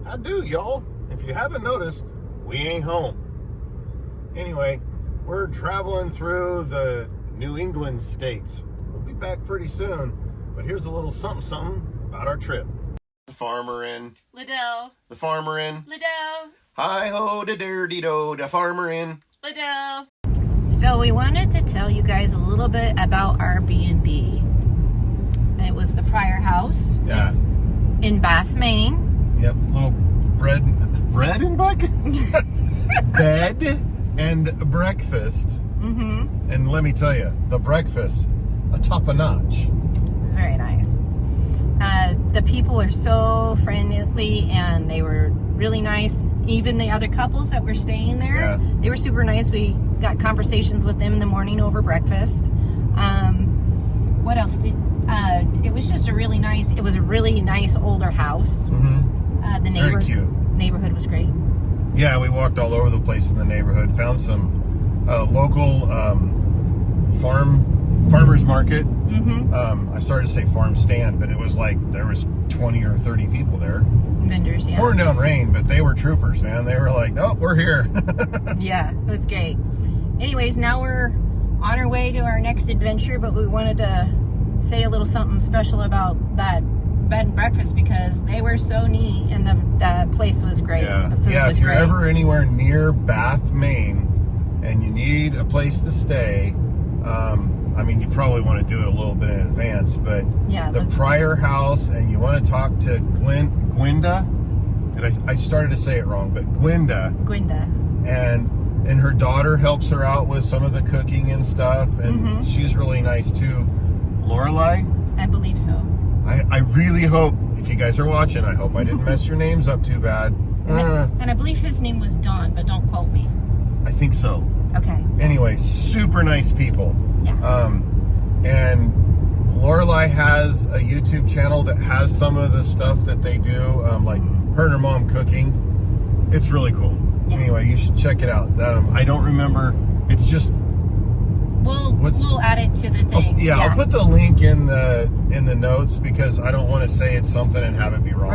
I do, y'all. If you haven't noticed, we ain't home. Anyway, we're traveling through the New England states. We'll be back pretty soon, but here's a little something about our trip. The farmer in. Liddell. The farmer in. Liddell. Hi-ho, da dirty do, the farmer in. Liddell. So we wanted to tell you guys a little bit about our B&B. It was the prior house. Yeah. In Bath, Maine. Yep, little bread and bucket? Bed and breakfast. Mm-hmm. And let me tell you, the breakfast, a top of notch. It was very nice. The people were so friendly and they were really nice. Even the other couples that were staying there, yeah. They were super nice. We got conversations with them in the morning over breakfast. What else? It was just a really nice older house. Mm-hmm. Very cute. Neighborhood was great. Yeah, we walked all over the place in the neighborhood, found some local farmers market. Mm-hmm. I started to say farm stand, but it was like there was 20 or 30 people there. Vendors, yeah. Pouring down rain, but they were troopers, man. They were like, nope, we're here. Yeah, it was great. Anyways, now we're on our way to our next adventure, but we wanted to say a little something special about that bed and breakfast because they were so neat and the place was great. Yeah, The food was if you're great. ever anywhere near Bath, Maine, and you need a place to stay, I mean, you probably want to do it a little bit in advance, but yeah, the prior house, and you want to talk to Gwenda. I started to say it wrong, but Gwenda, and her daughter helps her out with some of the cooking and stuff, and she's really nice too. Lorelai, I believe so. I really hope, if you guys are watching, I hope I didn't mess your names up too bad. And I believe his name was Don, but don't quote me. I think so. Okay. Anyway, super nice people. Yeah. And Lorelai has a YouTube channel that has some of the stuff that they do, like her and her mom cooking. It's really cool. Yeah. Anyway, you should check it out. I don't remember. It's just we'll add it to the thing. Yeah, I'll put the link in the notes because I don't want to say it's something and have it be wrong.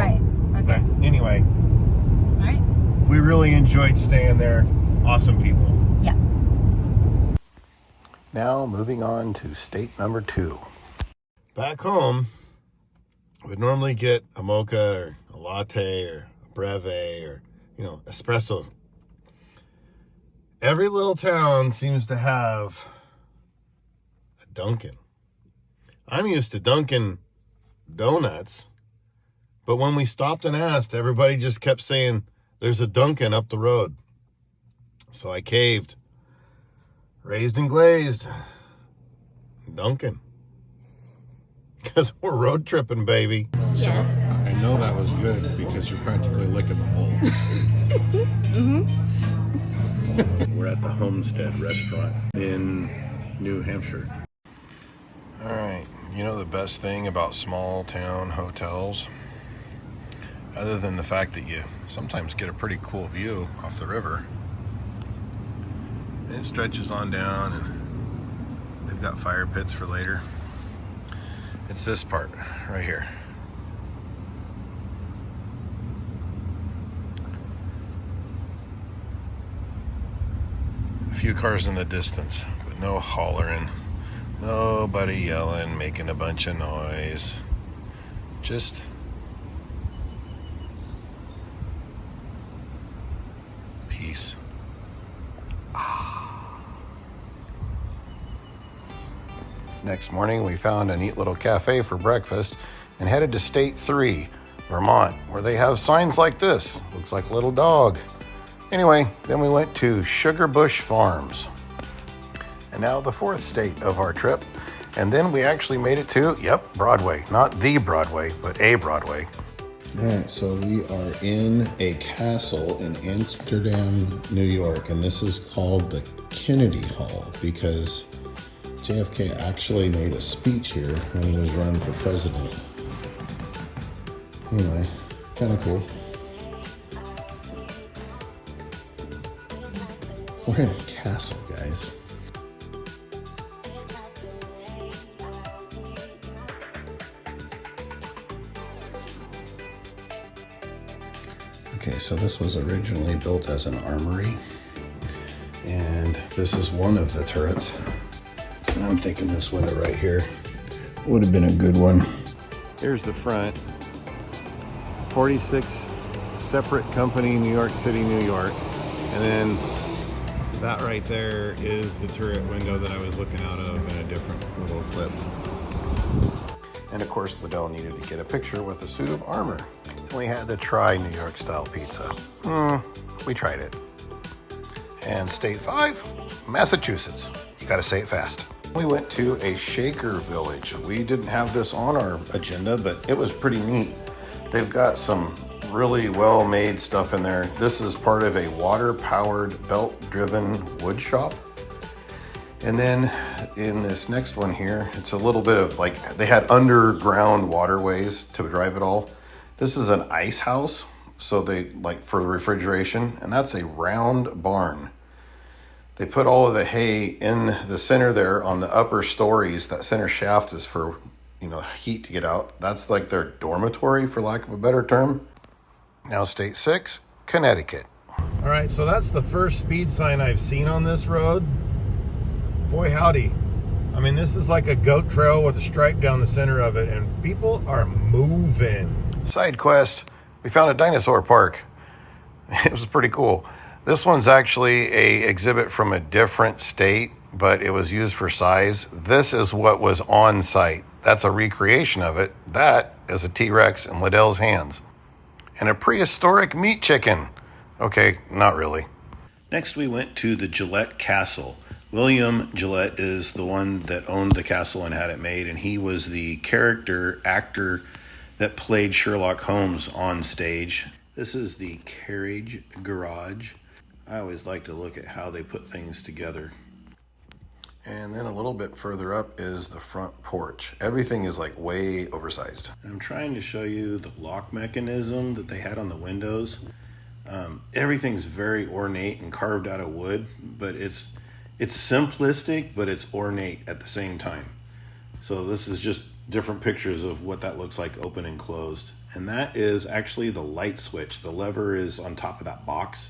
Right. Okay. But anyway. All right. We really enjoyed staying there. Awesome people. Yeah. Now moving on to state number 2. Back home, we'd normally get a mocha or a latte or a breve or, espresso. Every little town seems to have a Dunkin'. I'm used to Dunkin' Donuts, but when we stopped and asked, everybody just kept saying, there's a Dunkin' up the road. So I caved. Raised and glazed. Dunkin'. Because we're road tripping, baby. Yes. So I know that was good because you're practically licking the bowl. We're at the Homestead Restaurant in New Hampshire. All right. You know the best thing about small town hotels? Other than the fact that you sometimes get a pretty cool view off the river. It stretches on down and they've got fire pits for later. It's this part right here. A few cars in the distance, but no hollering, nobody yelling, making a bunch of noise. Just peace. Next morning, we found a neat little cafe for breakfast and headed to State 3, Vermont, where they have signs like this. Looks like a little dog. Anyway, then we went to Sugar Bush Farms. And now the 4th state of our trip. And then we actually made it to, Broadway. Not the Broadway, but a Broadway. All right, so we are in a castle in Amsterdam, New York, and this is called the Kennedy Hall because JFK actually made a speech here when he was running for president. Anyway, kind of cool. We're in a castle, guys. Okay, so this was originally built as an armory, and this is one of the turrets. And I'm thinking this window right here would have been a good one. Here's the front. 46 separate company, New York City, New York. And then that right there is the turret window that I was looking out of in a different little clip. And of course, Liddell needed to get a picture with a suit of armor. We had to try New York style pizza. We tried it. And state 5, Massachusetts. You gotta say it fast. We went to a shaker village. We didn't have this on our agenda, but it was pretty neat. They've got some really well-made stuff in there. This is part of a water-powered, belt-driven wood shop. And then in this next one here, it's a little bit of like, they had underground waterways to drive it all. This is an ice house, so they like for refrigeration, and that's a round barn. They put all of the hay in the center there on the upper stories. That center shaft is for, heat to get out. That's like their dormitory, for lack of a better term. Now state 6, Connecticut. All right, so that's the first speed sign I've seen on this road. Boy, howdy. I mean, this is like a goat trail with a stripe down the center of it, and people are moving. Side quest, we found a dinosaur park. It was pretty cool. This one's actually an exhibit from a different state, but it was used for size. This is what was on site. That's a recreation of it. That is a T-Rex in Liddell's hands. And a prehistoric meat chicken. Okay, not really. Next, we went to the Gillette Castle. William Gillette is the one that owned the castle and had it made, and he was the actor that played Sherlock Holmes on stage. This is the carriage garage. I always like to look at how they put things together. And then a little bit further up is the front porch. Everything is like way oversized. And I'm trying to show you the lock mechanism that they had on the windows. Everything's very ornate and carved out of wood, but it's simplistic, but it's ornate at the same time. So this is just different pictures of what that looks like open and closed. And that is actually the light switch. The lever is on top of that box.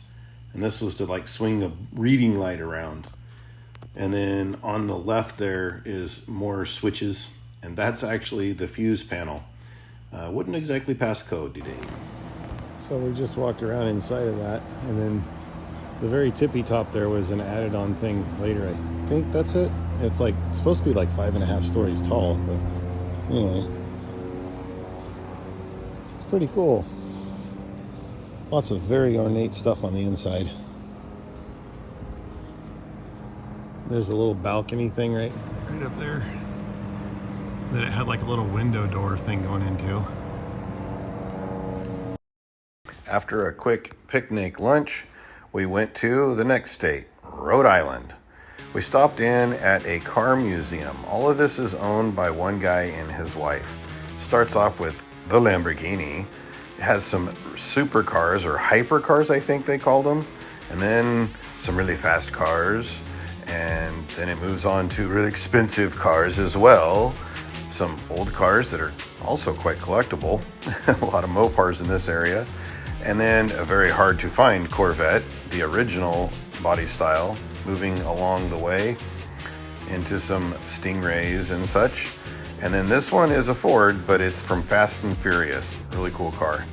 And this was to like swing a reading light around. And then on the left there is more switches. And that's actually the fuse panel. Wouldn't exactly pass code today. So we just walked around inside of that. And then the very tippy top there was an added on thing later. I think that's it. It's like supposed to be like 5.5 stories tall. But anyway, it's pretty cool. Lots of very ornate stuff on the inside. There's a little balcony thing right up there that it had like a little window door thing going into. After a quick picnic lunch, we went to the next state, Rhode Island. We stopped in at a car museum. All of this is owned by one guy and his wife. Starts off with the Lamborghini. It has some supercars or hypercars, I think they called them. And then some really fast cars. And then it moves on to really expensive cars as well. Some old cars that are also quite collectible. A lot of Mopars in this area. And then a very hard to find Corvette, the original body style, moving along the way into some Stingrays and such. And then this one is a Ford, but it's from Fast and Furious. Really cool car.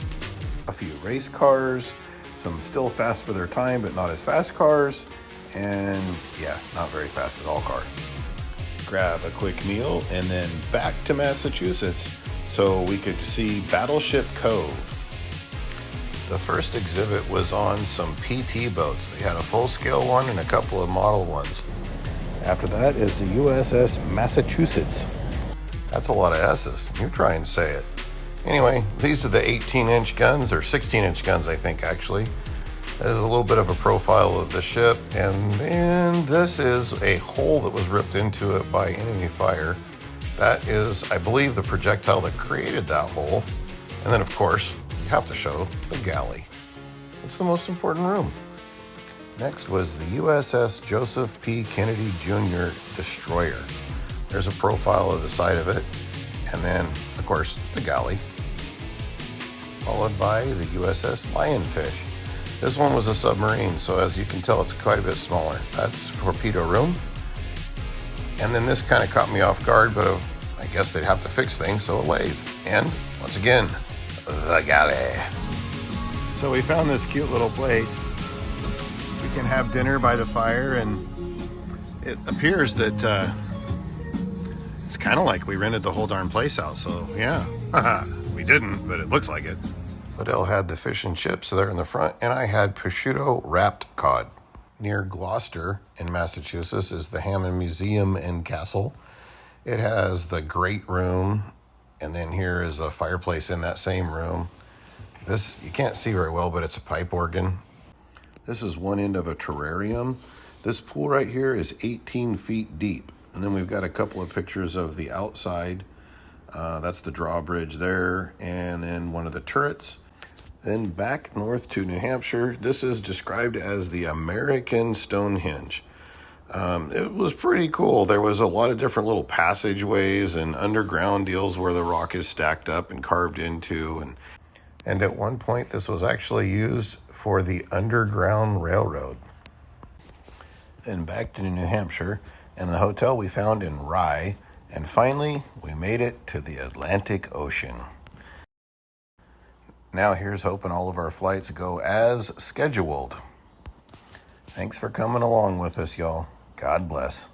A few race cars, some still fast for their time, but not as fast cars. And yeah, not very fast at all car. Grab a quick meal and then back to Massachusetts so we could see Battleship Cove. The first exhibit was on some PT boats. They had a full-scale one and a couple of model ones. After that is the USS Massachusetts. That's a lot of S's. You try and say it. Anyway, these are the 18-inch guns, or 16-inch guns, I think, actually. There's a little bit of a profile of the ship, and this is a hole that was ripped into it by enemy fire. That is, I believe, the projectile that created that hole. And then, of course, you have to show the galley. It's the most important room. Next was the USS Joseph P. Kennedy Jr. destroyer. There's a profile of the side of it, and then, of course, the galley. followed by the USS Lionfish. This one was a submarine, so as you can tell, it's quite a bit smaller. That's torpedo room. And then this kind of caught me off guard, but I guess they'd have to fix things, so a lathe. And once again, the galley. So we found this cute little place. We can have dinner by the fire, and it appears that it's kind of like we rented the whole darn place out. So yeah, we didn't, but it looks like it. Liddell had the fish and chips there in the front, and I had prosciutto wrapped cod. Near Gloucester in Massachusetts is the Hammond Museum and Castle. It has the great room, and then here is a fireplace in that same room. This you can't see very well, but it's a pipe organ. This is one end of a terrarium. This pool right here is 18 feet deep. And then we've got a couple of pictures of the outside. That's the drawbridge there, and then one of the turrets. Then back north to New Hampshire, this is described as the American Stonehenge. It was pretty cool. There was a lot of different little passageways and underground deals where the rock is stacked up and carved into. And at one point, this was actually used for the Underground Railroad. Then back to New Hampshire, and the hotel we found in Rye. And finally, we made it to the Atlantic Ocean. Now here's hoping all of our flights go as scheduled. Thanks for coming along with us, y'all. God bless.